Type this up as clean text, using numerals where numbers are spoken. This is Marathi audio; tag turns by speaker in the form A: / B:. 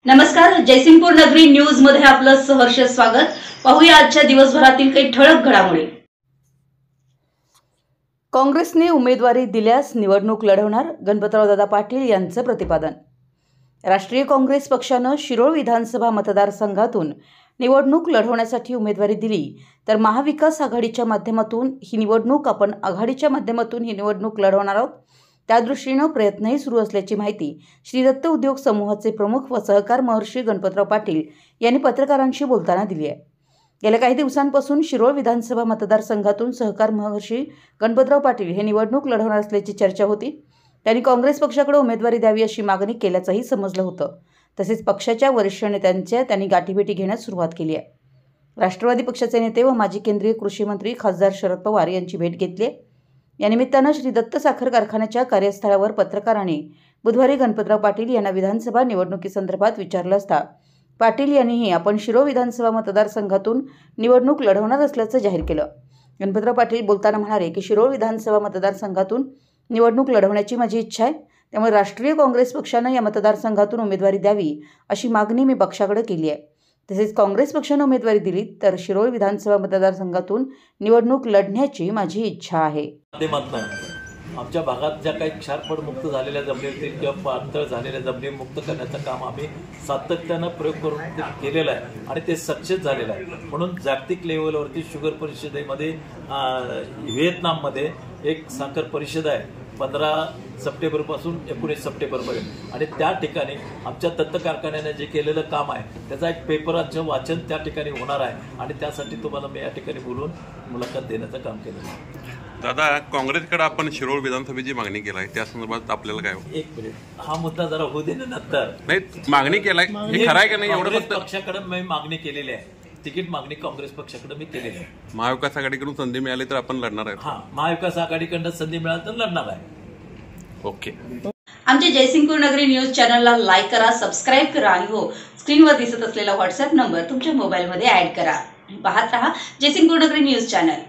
A: नमस्कार, जयसिंगपूर नगरी न्यूज मध्ये आपलं सहर्ष स्वागत। पाहूया आजच्या दिवसभरातील काही ठळक घडामोडी। काँग्रेसने उमेदवारी दिल्यास निवडणूक लढवणार, गणपतरावदादा पाटील यांचं प्रतिपादन। राष्ट्रीय काँग्रेस पक्षानं शिरोळ विधानसभा मतदारसंघातून निवडणूक लढवण्यासाठी उमेदवारी दिली तर महाविकास आघाडीच्या माध्यमातून ही निवडणूक लढवणार आहोत। त्यादृष्टीने प्रयत्नही सुरू असल्याची माहिती श्री दत्त उद्योग समूहाचे प्रमुख व सहकार महर्षी गणपतराव पाटील यांनी पत्रकारांशी बोलताना दिली आहे। गेल्या काही दिवसांपासून शिरोळ विधानसभा मतदारसंघातून सहकार महर्षी गणपतराव पाटील हे निवडणूक लढवणार असल्याची चर्चा होती। त्यांनी काँग्रेस पक्षाकडे उमेदवारी द्यावी अशी मागणी केल्याचंही समजलं होतं। तसेच पक्षाच्या वरिष्ठ नेत्यांच्या त्यांनी गाठीभेटी घेण्यास सुरुवात केली आहे। राष्ट्रवादी पक्षाचे नेते व माजी केंद्रीय कृषी मंत्री खासदार शरद पवार यांची भेट घेतली आहे। या निमित्तानं श्री दत्त साखर कारखान्याच्या कार्यस्थळावर पत्रकारांनी बुधवारी गणपतराव पाटील यांना विधानसभा निवडणुकीसंदर्भात विचारलं असता पाटील यांनीही आपण शिरोळ विधानसभा मतदारसंघातून निवडणूक लढवणार असल्याचं जाहीर केलं। गणपतराव पाटील बोलताना म्हणाले की शिरोळ विधानसभा मतदारसंघातून निवडणूक लढवण्याची माझी इच्छा आहे, त्यामुळे राष्ट्रीय काँग्रेस पक्षानं या मतदारसंघातून उमेदवारी द्यावी अशी मागणी मी पक्षाकडे केली आहे। तसेच काँग्रेस पक्षानं उमेदवारी दिली तर शिरोळ विधानसभा मतदारसंघातून निवडणूक लढण्याची माझी इच्छा आहे।
B: आमच्या भागात ज्या काही क्षारपड मुक्त झालेल्या जमिनी असतील किंवा पातळ झालेल्या जमिनी मुक्त करण्याचं काम आम्ही सातत्यानं प्रयोग करून केलेला आहे आणि ते सक्सेस झालेलं आहे। म्हणून जागतिक लेवलवरती शुगर परिषदेमध्ये व्हिएतनाममध्ये एक साखर परिषद आहे 15 सप्टेंबरपासून 19 सप्टेंबरपर्यंत आणि त्या ठिकाणी आमच्या दत्त कारखान्याने जे केलेलं काम आहे त्याचा एक पेपराचं वाचन त्या ठिकाणी होणार आहे आणि त्यासाठी तुम्हाला मी या ठिकाणी बोलून मुलाखत देण्याचं काम केलं आहे।
C: दादा, काँग्रेसकडे आपण शिरोळ विधानसभेची मागणी केली आहे, त्या संदर्भात आपल्याला काय?
B: एक मिनिट, हा मुद्दा जरा होऊ दे ना नंतर।
C: नाही, मागणी केलाय हे खरं आहे का नाही? एवढं
B: पक्षाकडे मी मागणी केलेली आहे, तिकीट मागणी काँग्रेस पक्षाकडे मी केलेली आहे।
C: महाविकास आघाडीकडून संधी मिळाली तर आपण लढणार आहे।
B: हा, महाविकास आघाडीकडून संधी मिळाली तर लढणार आहे।
C: ओके।
A: आमच्या जयसिंगपूर नगरी न्यूज चॅनलला लाईक करा, सबस्क्राईब करा आणि हो, स्क्रीनवर दिसत असलेला व्हॉट्सअप नंबर तुमच्या मोबाईलमध्ये ऍड करा। पाहत रहा जयसिंगपूर नगरी न्यूज चॅनल।